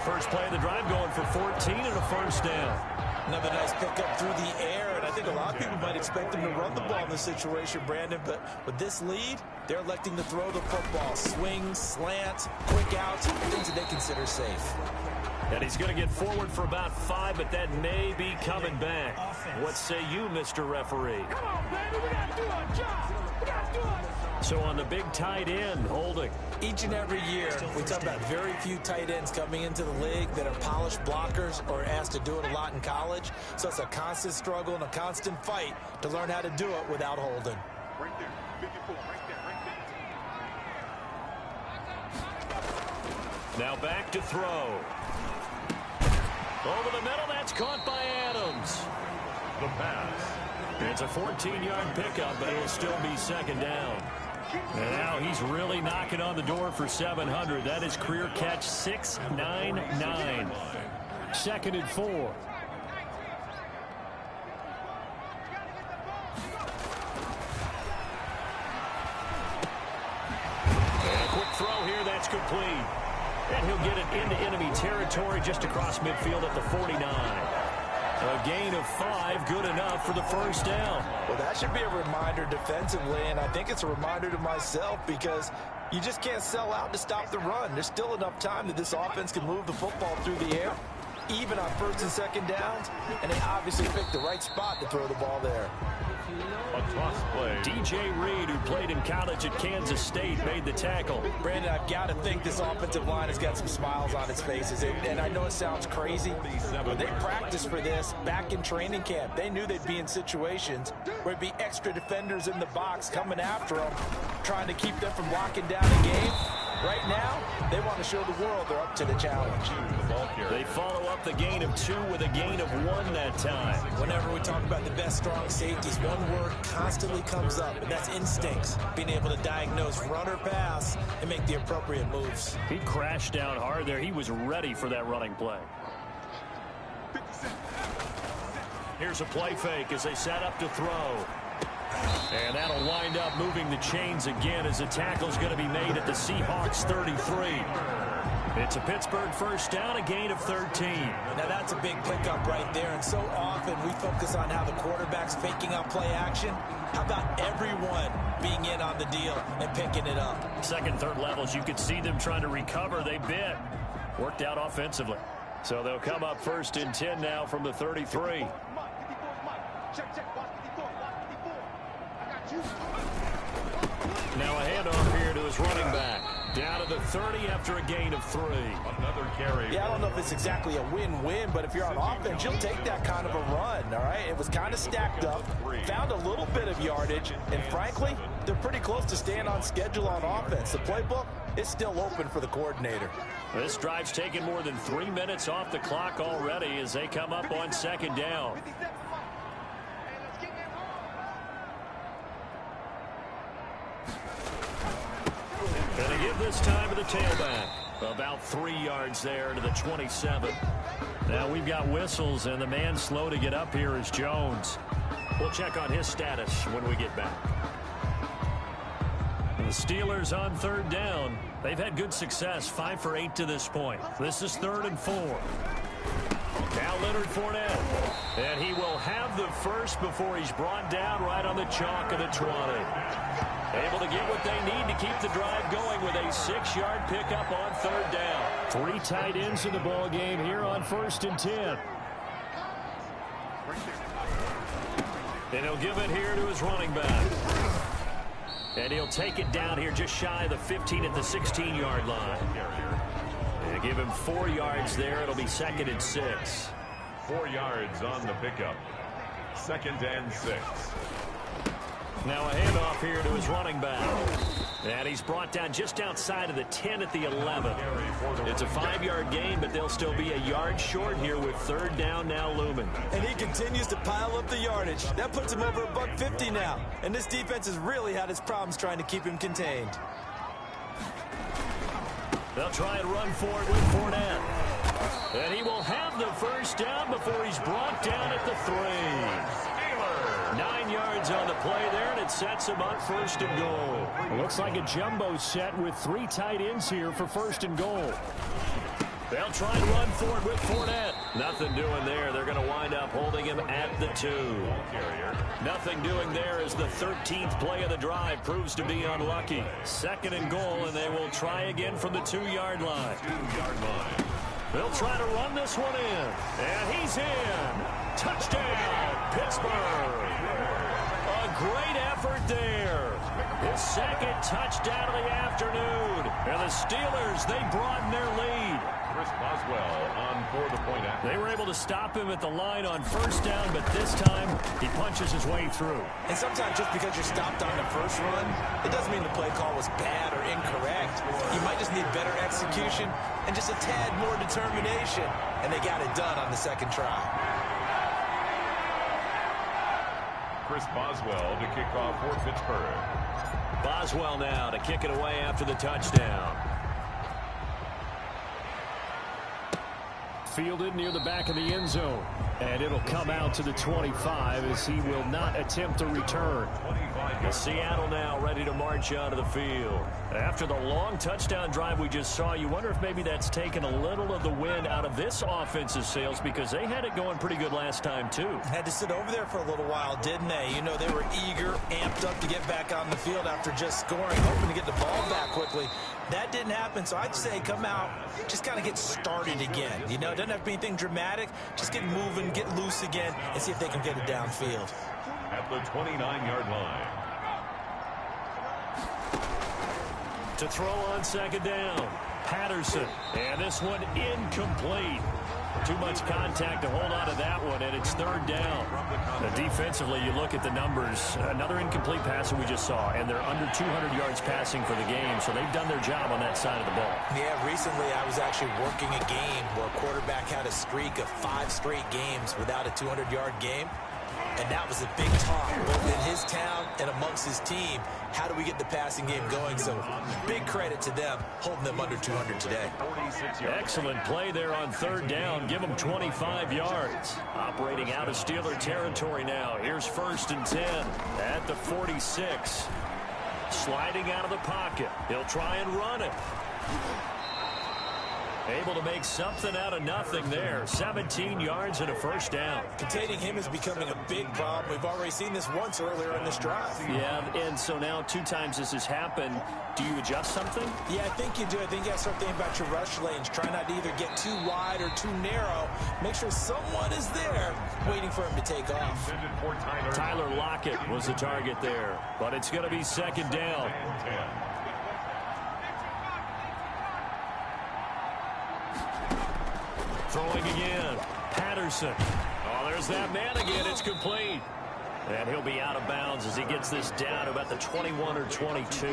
First play of the drive going for 14 and a first down. Another nice pickup through the air, and I think a lot of people might expect him to run the ball in this situation, Brandon, but with this lead, they're electing to throw the football. Swings, slants, quick outs, things that they consider safe. And he's going to get forward for about 5, but that may be coming back. What say you, Mr. Referee? Come on, baby, we got to do our job. We got to do it. So on the big tight end, holding. Each and every year, we talk about very few tight ends coming into the league that are polished blockers or asked to do it a lot in college. So it's a constant struggle and a constant fight to learn how to do it without holding. Right there, 54, right there. Now back to throw. Over the middle, that's caught by Adams. The pass. It's a 14-yard pickup, but it'll still be 2nd down. And now he's really knocking on the door for 700. That is career catch 699. 2nd and 4. And a quick throw here, that's complete. And he'll get it into enemy territory just across midfield at the 49. A gain of 5, good enough for the first down. Well, that should be a reminder defensively, and I think it's a reminder to myself because you just can't sell out to stop the run. There's still enough time that this offense can move the football through the air. even on first and second downs, and they obviously picked the right spot to throw the ball there. A toss play. DJ Reed, who played in college at Kansas State, made the tackle. Brandon, I've got to think this offensive line has got some smiles on its faces. And I know it sounds crazy, but they practiced for this back in training camp. They knew they'd be in situations where it'd be extra defenders in the box coming after them, trying to keep them from locking down a game. Right now, they want to show the world they're up to the challenge. They follow up the gain of 2 with a gain of 1 that time. Whenever we talk about the best strong safeties, one word constantly comes up, and that's instincts. Being able to diagnose run or pass and make the appropriate moves. He crashed down hard there. He was ready for that running play. Here's a play fake as they set up to throw. And that'll wind up moving the chains again as the tackle's going to be made at the Seahawks 33. It's a Pittsburgh first down, a gain of 13. Now that's a big pickup right there, and so often we focus on how the quarterback's faking out play action. How about everyone being in on the deal and picking it up? Second, third levels, you could see them trying to recover. They bit. Worked out offensively. So they'll come up first and 10 now from the 33. Now a handoff here to his running back. Down to the 30 after a gain of 3. Another carry. Yeah, I don't know if it's exactly a win-win, but if you're on offense, you'll take that kind of a run, all right? It was kind of stacked up, found a little bit of yardage, and frankly, they're pretty close to staying on schedule on offense. The playbook is still open for the coordinator. This drive's taken more than 3 minutes off the clock already as they come up on second down. And they give this time to the tailback. About 3 yards there to the 27. Now we've got whistles, and the man slow to get up here is Jones. We'll check on his status when we get back. The Steelers on third down. They've had good success, 5 for 8 to this point. This is 3rd and 4. Now Leonard Fournette. And he will have the first before he's brought down right on the chalk of the 20. Able to get what they need to keep the drive going with a 6-yard pickup on third down. 3 tight ends in the ball game here on 1st and 10. And he'll give it here to his running back. And he'll take it down here just shy of the 15 at the 16-yard line. And give him 4 yards there. It'll be 2nd and 6. 4 yards on the pickup. 2nd and 6. Now a handoff here to his running back. And he's brought down just outside of the 10 at the 11. It's a 5-yard gain, but they'll still be a yard short here with third down now looming. And he continues to pile up the yardage. That puts him over $150 now. And this defense has really had its problems trying to keep him contained. They'll try and run for it with Fournette. And he will have the first down before he's brought down at the 3. 9 yards on the play there, and it sets him up 1st and goal. It looks like a jumbo set with 3 tight ends here for 1st and goal. They'll try and run for it with Fournette. Nothing doing there. They're going to wind up holding him at the 2. Nothing doing there as the 13th play of the drive proves to be unlucky. 2nd and goal, and they will try again from the 2-yard line. 2-yard line. They'll try to run this one in. And he's in. Touchdown, Pittsburgh. A great effort there. His 2nd touchdown of the afternoon. And the Steelers, they broaden their lead. Chris Boswell on for the point after. They were able to stop him at the line on 1st down, but this time he punches his way through. And sometimes just because you're stopped on the first run, it doesn't mean the play call was bad or incorrect. You might just need better execution and just a tad more determination. And they got it done on the 2nd try. Chris Boswell to kick off for Pittsburgh. Boswell now to kick it away after the touchdown. Fielded near the back of the end zone. And it'll come out to the 25 as he will not attempt a return. Seattle now ready to march out of the field. After the long touchdown drive we just saw, you wonder if maybe that's taken a little of the wind out of this offensive sails because they had it going pretty good last time too. Had to sit over there for a little while, didn't they? You know, they were eager, amped up to get back on the field after just scoring, hoping to get the ball back quickly. That didn't happen, so I'd say come out, just kind of get started again. You know, it doesn't have to be anything dramatic. Just get moving, get loose again, and see if they can get it downfield. At the 29-yard line. To throw on second down, Patterson. And this one incomplete. Too much contact to hold on to that one, and it's third down. Now, defensively, you look at the numbers. Another incomplete pass that we just saw, and they're under 200 yards passing for the game, so they've done their job on that side of the ball. Yeah, recently I was actually working a game where a quarterback had a streak of 5 straight games without a 200-yard game. And that was a big talk, both in his town and amongst his team. How do we get the passing game going? So big credit to them, holding them under 200 today. Excellent play there on third down. Give them 25 yards. Operating out of Steeler territory now. Here's 1st and 10 at the 46. Sliding out of the pocket. He'll try and run it. Able to make something out of nothing there. 17 yards and a first down. Containing him is becoming a big problem. We've already seen this once earlier in this drive. Yeah, and so now 2 times this has happened. Do you adjust something? Yeah, I think you do. I think you got to start thinking about your rush lanes. Try not to either get too wide or too narrow. Make sure someone is there waiting for him to take off. Tyler Lockett was the target there, but it's going to be second down. Throwing again. Patterson. Oh, there's that man again. It's complete. And he'll be out of bounds as he gets this down to about the 21 or 22.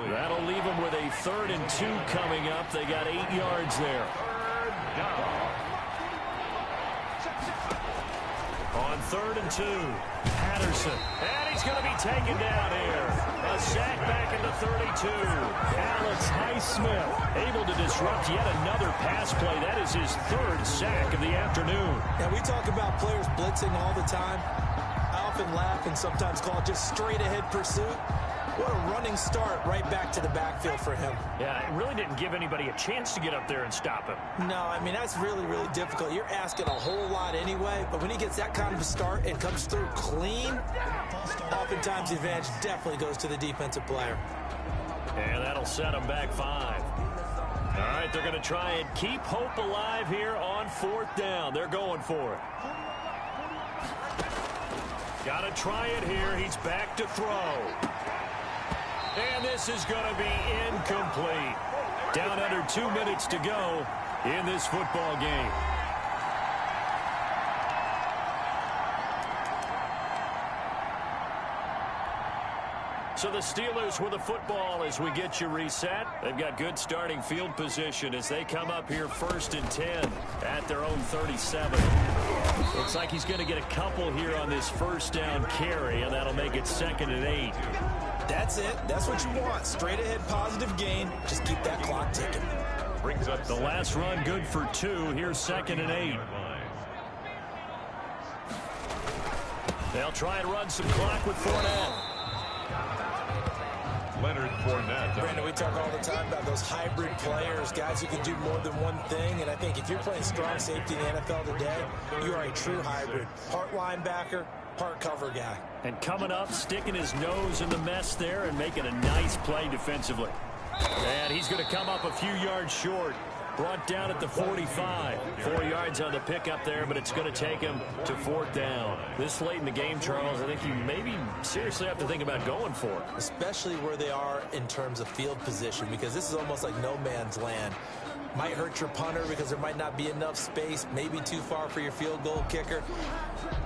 That'll leave him with a 3rd and 2 coming up. They got 8 yards there. On 3rd and 2, Patterson. And he's going to be taken down here. A sack back into 32. Alex Highsmith able to disrupt yet another pass play. That is his 3rd sack of the afternoon. And we talk about players blitzing all the time. I often laugh and sometimes call it just straight ahead pursuit. What a running start right back to the backfield for him. Yeah, it really didn't give anybody a chance to get up there and stop him. No, I mean, that's really, really difficult. You're asking a whole lot anyway, but when he gets that kind of a start and comes through clean, oftentimes the advantage definitely goes to the defensive player. And that'll set him back 5. All right, they're going to try and keep hope alive here on 4th down. They're going for it. Got to try it here. He's back to throw. And this is going to be incomplete. Down under 2 minutes to go in this football game. So the Steelers with the football as we get you reset. They've got good starting field position as they come up here 1st and 10 at their own 37. Looks like he's going to get a couple here on this 1st down carry, and that'll make it 2nd and 8. That's it. That's what you want. Straight ahead positive gain. Just keep that clock ticking. Brings up the last run good for 2. Here's 2nd and 8. They'll try and run some clock with Fournette. Leonard Fournette. Brandon, we talk all the time about those hybrid players, guys who can do more than one thing. And I think if you're playing strong safety in the NFL today, you are a true hybrid. Part linebacker, part cover guy. And coming up, sticking his nose in the mess there and making a nice play defensively. And he's going to come up a few yards short. Brought down at the 45. 4 yards on the pickup there, but it's going to take him to 4th down. This late in the game, Charles, I think you maybe seriously have to think about going for it. Especially where they are in terms of field position, because this is almost like no man's land. Might hurt your punter because there might not be enough space, maybe too far for your field goal kicker.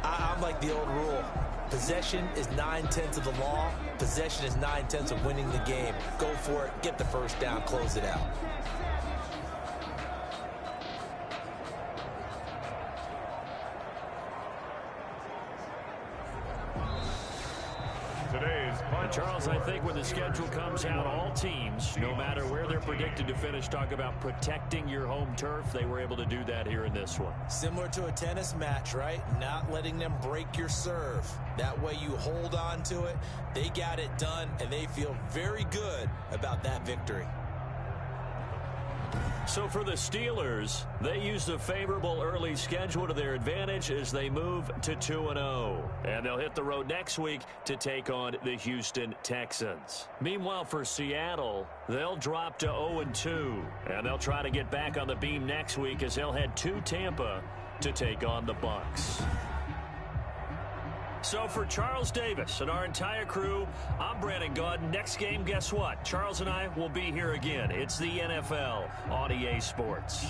I'm like the old rule. Possession is 9/10 of the law. Possession is 9/10 of winning the game. Go for it. Get the 1st down. Close it out. Charles, I think when the schedule comes out, all teams, no matter where they're predicted to finish, talk about protecting your home turf. They were able to do that here in this one. Similar to a tennis match, right? Not letting them break your serve. That way you hold on to it. They got it done, and they feel very good about that victory. So for the Steelers, they use the favorable early schedule to their advantage as they move to 2-0. And they'll hit the road next week to take on the Houston Texans. Meanwhile, for Seattle, they'll drop to 0-2. And they'll try to get back on the beam next week as they'll head to Tampa to take on the Bucs. So for Charles Davis and our entire crew, I'm Brandon Gaudin. Next game, guess what? Charles and I will be here again. It's the NFL on EA Sports.